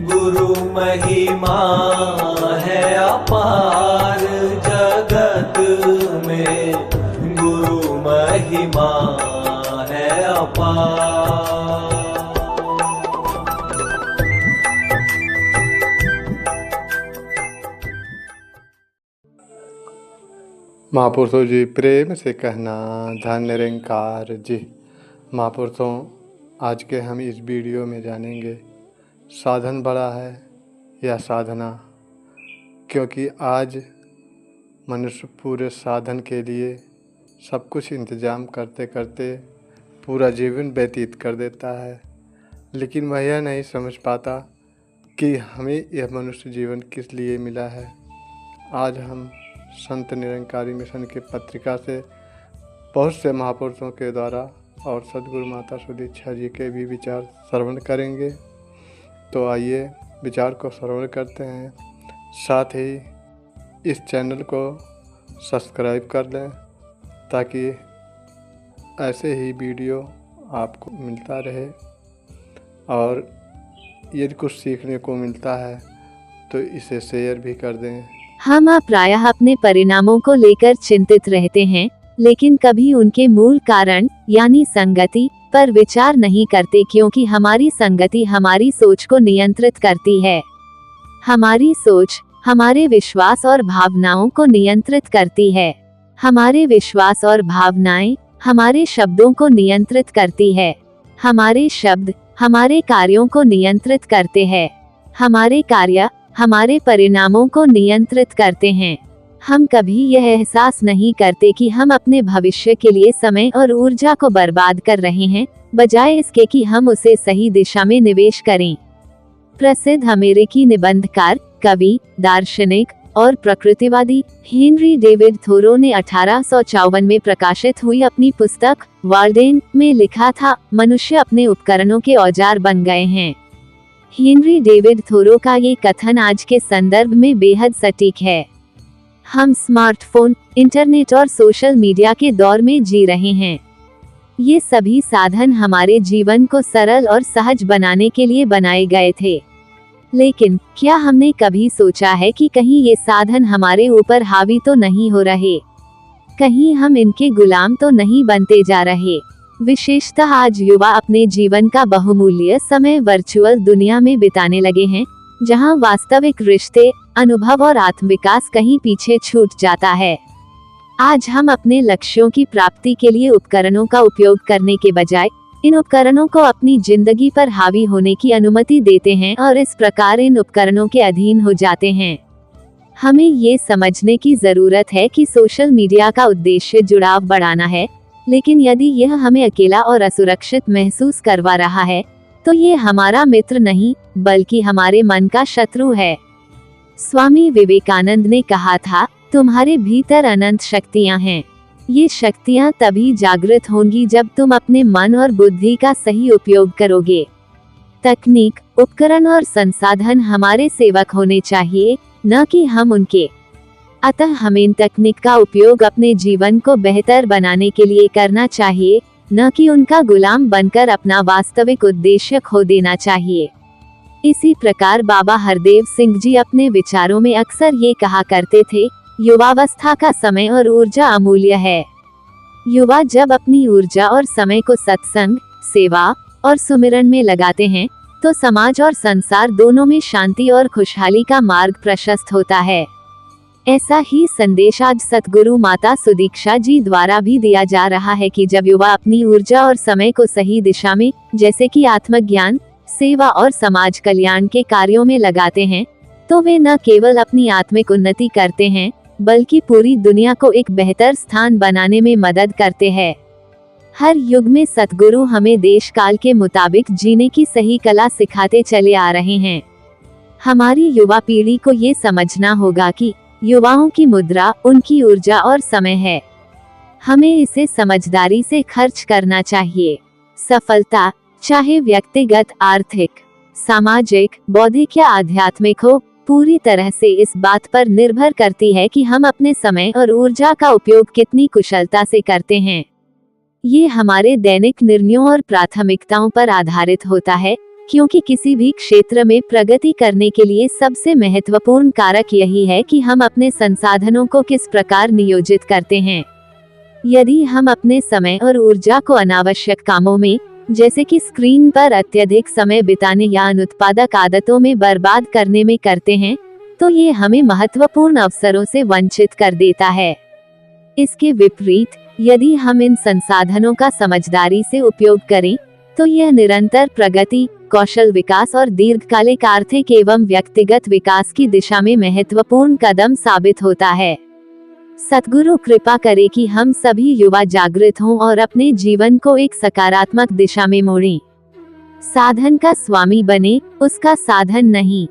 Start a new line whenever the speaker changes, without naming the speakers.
गुरु महिमा है अपार जगत में, गुरु महिमा है अपार।
महापुरुषों जी प्रेम से कहना धन निरंकार जी। महापुरुषों, आज के हम इस वीडियो में जानेंगे साधन बड़ा है या साधना, क्योंकि आज मनुष्य पूरे साधन के लिए सब कुछ इंतजाम करते करते पूरा जीवन व्यतीत कर देता है, लेकिन वह यह नहीं समझ पाता कि हमें यह मनुष्य जीवन किस लिए मिला है। आज हम संत निरंकारी मिशन की पत्रिका से बहुत से महापुरुषों के द्वारा और सद्गुरु माता सुदीक्षा जी के भी विचार श्रवण करेंगे। तो आइए विचार को श्रवण करते हैं, साथ ही इस चैनल को सब्सक्राइब कर लें ताकि ऐसे ही वीडियो आपको मिलता रहे, और यदि कुछ सीखने को मिलता है तो इसे शेयर भी कर दें।
हम प्रायः अपने परिणामों को लेकर चिंतित रहते हैं, लेकिन कभी उनके मूल कारण यानी संगति पर विचार नहीं करते, क्योंकि हमारी संगति हमारी सोच को नियंत्रित करती है। हमारी सोच हमारे विश्वास और भावनाओं को नियंत्रित करती है। हमारे विश्वास और भावनाएं हमारे शब्दों को नियंत्रित करती है। हमारे शब्द हमारे कार्यों को नियंत्रित करते हैं। हमारे कार्य हमारे परिणामों को नियंत्रित करते हैं। हम कभी यह एहसास नहीं करते कि हम अपने भविष्य के लिए समय और ऊर्जा को बर्बाद कर रहे हैं, बजाय इसके कि हम उसे सही दिशा में निवेश करें। प्रसिद्ध अमेरिकी निबंधकार, कवि, दार्शनिक और प्रकृतिवादी हेनरी डेविड थोरो ने 1854 में प्रकाशित हुई अपनी पुस्तक वाल्डेन में लिखा था, मनुष्य अपने उपकरणों के औजार बन गए हैं। हेनरी डेविड थोरो का ये कथन आज के संदर्भ में बेहद सटीक है। हम स्मार्टफोन, इंटरनेट और सोशल मीडिया के दौर में जी रहे हैं। ये सभी साधन हमारे जीवन को सरल और सहज बनाने के लिए बनाए गए थे, लेकिन क्या हमने कभी सोचा है कि कहीं ये साधन हमारे ऊपर हावी तो नहीं हो रहे? कहीं हम इनके गुलाम तो नहीं बनते जा रहे? विशेषतः आज युवा अपने जीवन का बहुमूल्य समय वर्चुअल दुनिया में बिताने लगे हैं, जहां वास्तविक रिश्ते, अनुभव और आत्मविकास कहीं पीछे छूट जाता है। आज हम अपने लक्ष्यों की प्राप्ति के लिए उपकरणों का उपयोग करने के बजाय इन उपकरणों को अपनी जिंदगी पर हावी होने की अनुमति देते हैं और इस प्रकार इन उपकरणों के अधीन हो जाते हैं। हमें ये समझने की जरूरत है कि सोशल मीडिया का उद्देश्य जुड़ाव बढ़ाना है, लेकिन यदि यह हमें अकेला और असुरक्षित महसूस करवा रहा है, तो ये हमारा मित्र नहीं बल्कि हमारे मन का शत्रु है। स्वामी विवेकानंद ने कहा था, तुम्हारे भीतर अनंत शक्तियां हैं। ये शक्तियां तभी जागृत होंगी जब तुम अपने मन और बुद्धि का सही उपयोग करोगे। तकनीक, उपकरण और संसाधन हमारे सेवक होने चाहिए, न कि हम उनके। अतः हमें इन तकनीक का उपयोग अपने जीवन को बेहतर बनाने के लिए करना चाहिए, न कि उनका गुलाम बनकर अपना वास्तविक उद्देश्य खो देना चाहिए। इसी प्रकार बाबा हरदेव सिंह जी अपने विचारों में अक्सर ये कहा करते थे, युवावस्था का समय और ऊर्जा अमूल्य है। युवा जब अपनी ऊर्जा और समय को सत्संग, सेवा और सुमिरन में लगाते हैं, तो समाज और संसार दोनों में शांति और खुशहाली का मार्ग प्रशस्त होता है। ऐसा ही संदेश आज सतगुरु माता सुदीक्षा जी द्वारा भी दिया जा रहा है कि जब युवा अपनी ऊर्जा और समय को सही दिशा में, जैसे कि आत्मज्ञान, सेवा और समाज कल्याण के कार्यों में लगाते हैं, तो वे न केवल अपनी आत्मिक उन्नति करते हैं, बल्कि पूरी दुनिया को एक बेहतर स्थान बनाने में मदद करते हैं। हर युग में सतगुरु हमें देश काल के मुताबिक जीने की सही कला सिखाते चले आ रहे हैं। हमारी युवा पीढ़ी को ये समझना होगा कि युवाओं की मुद्रा उनकी ऊर्जा और समय है। हमें इसे समझदारी से खर्च करना चाहिए। सफलता, चाहे व्यक्तिगत, आर्थिक, सामाजिक, बौद्धिक या आध्यात्मिक हो, पूरी तरह से इस बात पर निर्भर करती है कि हम अपने समय और ऊर्जा का उपयोग कितनी कुशलता से करते हैं। ये हमारे दैनिक निर्णयों और प्राथमिकताओं पर आधारित होता है क्योंकि किसी भी क्षेत्र में प्रगति करने के लिए सबसे महत्वपूर्ण कारक यही है कि हम अपने संसाधनों को किस प्रकार नियोजित करते हैं। यदि हम अपने समय और ऊर्जा को अनावश्यक कामों में, जैसे कि स्क्रीन पर अत्यधिक समय बिताने या अनुत्पादक आदतों में बर्बाद करने में करते हैं, तो ये हमें महत्वपूर्ण अवसरों से वंचित कर देता है। इसके विपरीत, यदि हम इन संसाधनों का समझदारी से उपयोग करें, तो यह निरंतर प्रगति, कौशल विकास और दीर्घकालिक आर्थिक एवं व्यक्तिगत विकास की दिशा में महत्वपूर्ण कदम साबित होता है। सद्गुरु कृपा करे कि हम सभी युवा जागृत हों और अपने जीवन को एक सकारात्मक दिशा में मोड़ें। साधन का स्वामी बने, उसका साधन नहीं।